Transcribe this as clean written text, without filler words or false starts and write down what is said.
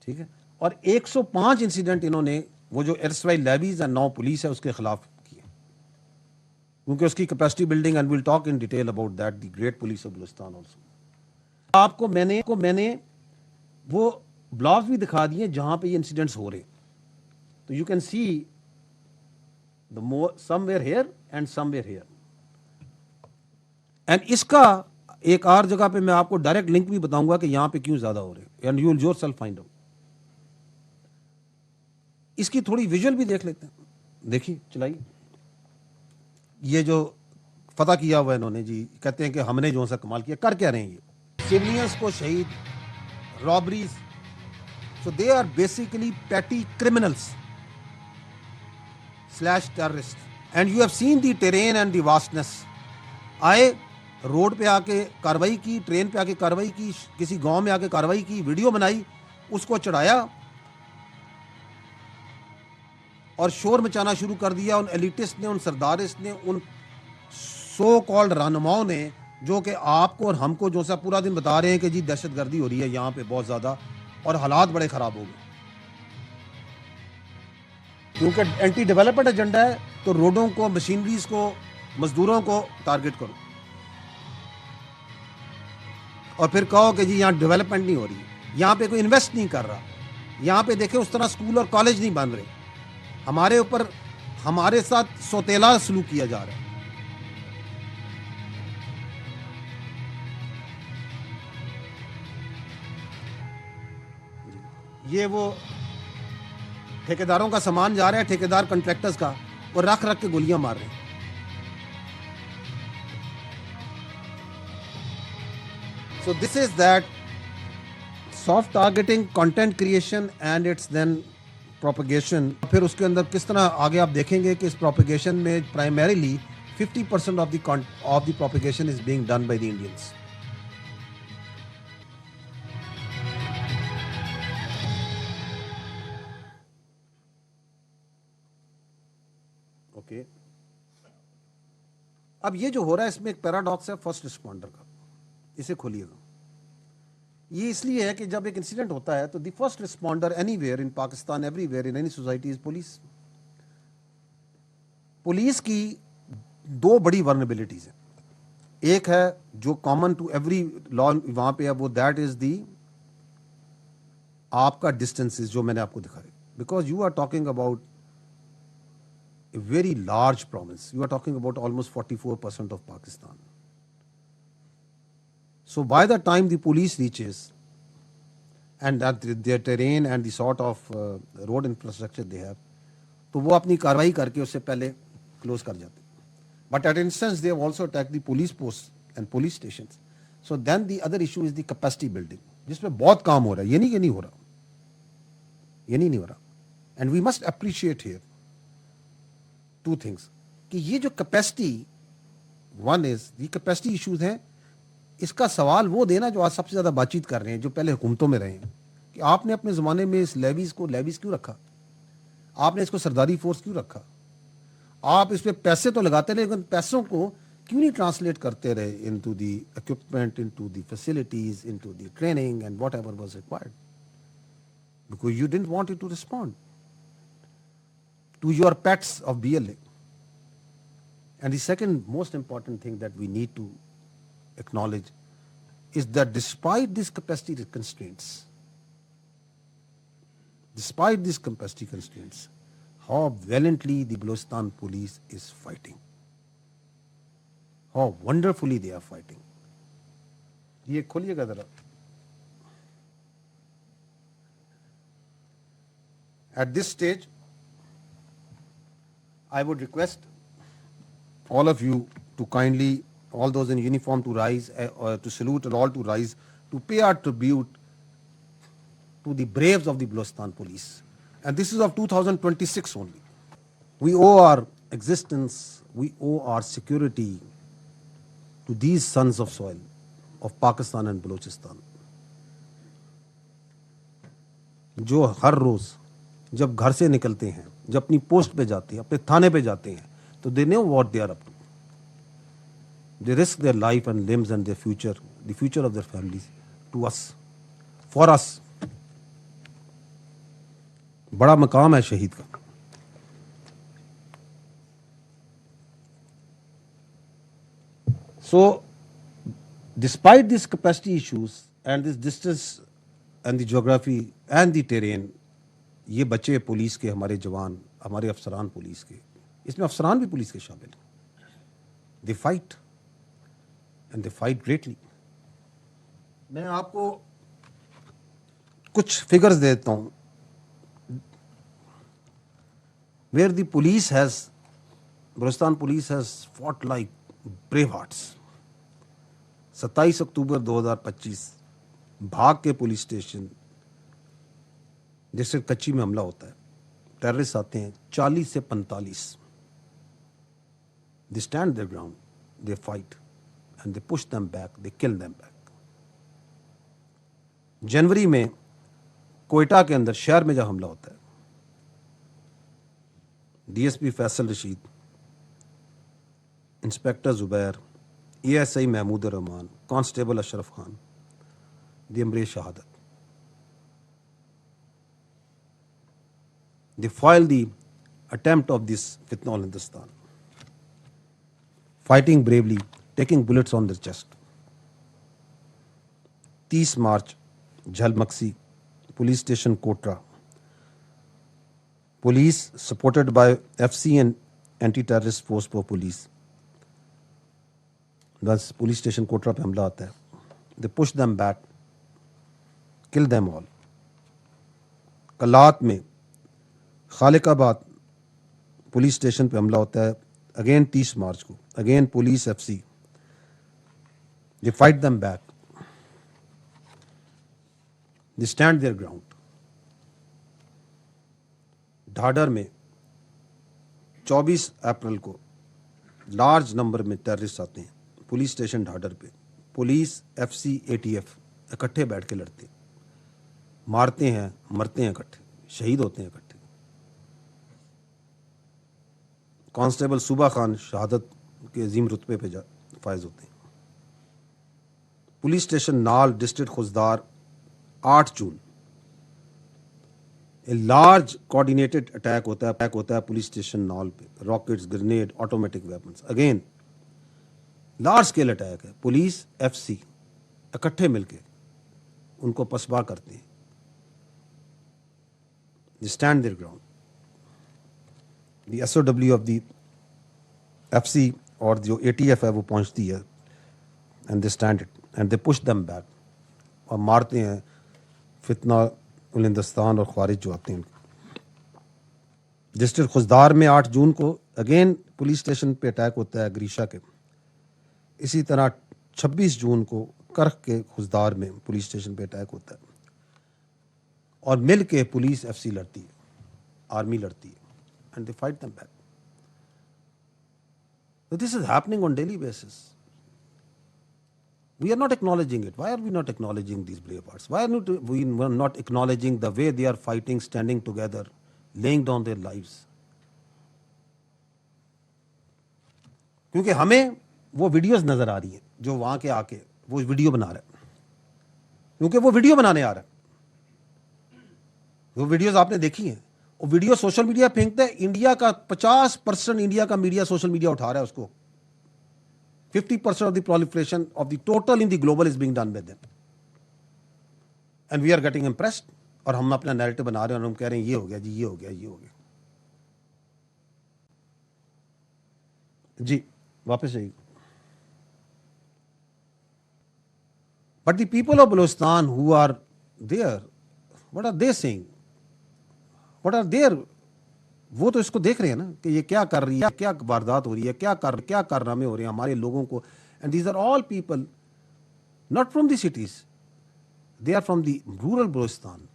ठीक है, और 105 इंसिडेंट इन्होंने वो जो एयरस्ट्राइक लेवीज एंड 9 पुलिस है उसके खिलाफ किए, क्योंकि उसकी capacity building, and will talk in detail about that, the great police of Balochistan also. आपको मैंने वो ब्लॉग्स भी दिखा दिए जहां पे ये इंसिडेंट्स हो रहे, तो you can see the more somewhere here and somewhere here. And इसका एक और जगह पे मैं आपको डायरेक्ट लिंक भी बताऊंगा कि यहां पे क्यों ज्यादा हो रहे हैं, and you will yourself find out. इसकी थोड़ी विजुअल भी देख लेते हैं, देखिए चलाइए। ये जो फतह किया हुआ इन्होंने जी, कहते हैं कि हमने जो सा कमाल किया, कर क्या रहे हैं ये सिविलियंस को शहीद, robberies, so they are basically petty criminals slash terrorist, and you have seen the terrain and the vastness. आए रोड पे आके कार्रवाई की, ट्रेन पे आके कार्रवाई की, किसी गांव में आके कार्रवाई की, वीडियो बनाई, उसको चढ़ाया और शोर मचाना शुरू कर दिया उन एलिटिस्ट ने, उन सरदारिस्ट ने, उन सो कॉल्ड रहनुमाओं ने, जो कि आपको और हमको जो सा पूरा दिन बता रहे हैं कि जी दहशतगर्दी हो रही है यहाँ पे बहुत ज़्यादा और हालात बड़े ख़राब हो गए, क्योंकि एंटी डेवलपमेंट एजेंडा है। तो रोडों को, मशीनरीज को, मजदूरों को टारगेट करो और फिर कहो कि जी यहाँ डेवलपमेंट नहीं हो रही, यहाँ पे कोई इन्वेस्ट नहीं कर रहा, यहाँ पे देखे उस तरह स्कूल और कॉलेज नहीं बन रहे, हमारे ऊपर, हमारे साथ सौतेला सलूक किया जा रहा है। ये वो ठेकेदारों का सामान जा रहा है, ठेकेदार कॉन्ट्रैक्टर्स का, और रख रख के गोलियां मार रहे हैं। So this is that soft targeting, content creation and its then propagation. फिर उसके अंदर किस तरह आगे आप देखेंगे कि इस प्रोपेगेशन में primarily 50% of the propagation is being done by the Indians. Okay, अब ये जो हो रहा है इसमें एक पैराडॉक्स है फर्स्ट रिस्पॉन्डर का, इसे खोलिएगा। ये इसलिए है कि जब एक इंसिडेंट होता है तो the first responder anywhere in Pakistan, everywhere in any society is police. Police की दो बड़ी वर्नेबिलिटीज हैं, एक है जो कॉमन टू एवरी लॉ वहां पे है, वो दैट इज दी आपका डिस्टेंसेस जो मैंने आपको दिखाए, because you are talking about a very large province. You are talking about almost 44% of Pakistan. So by the time the police reaches and that their terrain and the sort of road infrastructure they have, तो वो अपनी कार्रवाई करके उससे पहले close कर जाते हैं। But at instance they have also attacked the police posts and police stations. So then the other issue is the capacity building, जिसमें बहुत काम हो रहा है, ये नहीं कि नहीं हो रहा, ये नहीं हो रहा। And we must appreciate here two things कि ये जो capacity, one is the capacity issues हैं, इसका सवाल वो देना जो आज सबसे ज्यादा बातचीत कर रहे हैं, जो पहले हुकूमतों में रहे हैं, कि आपने अपने जमाने में इस लेवीज क्यों रखा, आपने इसको सरदारी फोर्स क्यों रखा, आप इस पे पैसे तो लगाते रहे, लेकिन पैसों को क्यों नहीं ट्रांसलेट करते रहे into the equipment, into the facilities, into the training and whatever was required, because you didn't want it to respond to your pets of BLA. And the second most important thing that we need to acknowledge is that despite these capacity constraints, how valiantly the Balochistan police is fighting, how wonderfully they are fighting. ये खोलिएगा जरा। At this stage, I would request all of you to kindly, all those in uniform, to rise, to salute, and all to rise to pay our tribute to the braves of the Balochistan police. And this is of 2026 only. We owe our existence, we owe our security to these sons of soil of Pakistan and Balochistan, जो हर रोज जब घर से निकलते हैं, जब अपनी post पे जाते हैं, अपने थाने पे जाते हैं, तो they know what they are up to, they risk their life and limbs and their future, the future of their families to us, for us. बड़ा मकाम है शहीद का। So, despite these capacity issues and this distance and the geography and the terrain, ये बचे police के, हमारे जवान, हमारे अफसरान पुलिस के, इसमें अफसरान भी पुलिस के शामिल हैं। They fight and they fight greatly. मैं आपको कुछ फिगर्स देता हूँ where the police has, Balochistan police has fought like brave hearts. 27 अक्टूबर 2025 भाग के पुलिस स्टेशन डिस्ट्रिक्ट कच्ची में हमला होता है, टेररिस्ट आते हैं 40 से 45, they stand their ground, they fight and they push them back, they kill them back. जनवरी में कोयटा के अंदर शहर में जब हमला होता है, DSP Faisal Rashid, inspector Zubair, ASI Mahmood Rehman, constable Ashraf Khan, दी अमरीश शहादत, they foiled the attempt of this fitna ul Hindustan, fighting bravely, taking bullets on their chest. 30 March Jhalmagsi police station Kotra, police supported by FC and anti terrorist force for police, बस police station Kotra पे हमला आता है, they push them back, kill them all. Kalat में Khalikabad police station पे हमला होता है, अगेन 30 मार्च को, again police FC, they fight them back, they stand their ground. Dhadar में 24 अप्रैल को लार्ज नंबर में टेररिस्ट आते हैं पुलिस स्टेशन ढाडर पे, पुलिस एफसी एटीएफ इकट्ठे बैठ के लड़ते हैं, मारते हैं, मरते हैं इकट्ठे, शहीद होते हैं इकट्ठे. कांस्टेबल सूबा खान शहादत के अजीम रुतबे पे फायज होते हैं. पुलिस स्टेशन नाल district Khuzdar 8 June a large coordinated attack होता है पुलिस स्टेशन नाल पे, rockets, grenade, automatic weapons, again large scale attack है. पुलिस एफसी इकट्ठे मिलके उनको पसबा करते हैं, दे stand their ground. The SOW of the FC और जो एटीएफ है वो पहुंचती है, and they stand it and they push them back, और मारते हैं फितना उल हिंदुस्तान और ख्वारिज जो आते हैं. डिस्ट्रिक्ट खुजदार में 8 जून को अगेन पुलिस स्टेशन पे अटैक होता है ग्रीशा के. इसी तरह 26 जून को करख के खुजदार में पुलिस स्टेशन पे अटैक होता है, और मिल के पुलिस एफसी लड़ती है, आर्मी लड़ती है, and they fight them back. So this is happening on daily basis. We are not acknowledging it. Why are we not acknowledging these brave hearts? Why are we not acknowledging the way they are fighting, standing together, laying down their lives? क्योंकि हमें वो videos नजर आ रही हैं जो वहां के आके वो वीडियो बना रहे हैं, क्योंकि वो वीडियो बनाने आ रहा है. वो वीडियोस आपने देखी हैं, वो वीडियो सोशल मीडिया फेंकते हैं. इंडिया का 50% इंडिया का मीडिया सोशल मीडिया उठा रहा है उसको. 50% of the proliferation of the total in the global is being done by them, and we are getting impressed. और हम अपना नैरेटिव बना रहे हैं और हम कह रहे हैं ये हो गया जी, ये हो गया, ये हो गया जी. वापस जाइए. But the people of Balochistan who are there, what are they saying? What are their, वो तो इसको देख रहे हैं ना कि ये क्या कर रही है, क्या वारदात हो रही है, क्या कारनामे हो रहे हैं हमारे लोगों को. And these are all people not from the cities, they are from the rural Balochistan.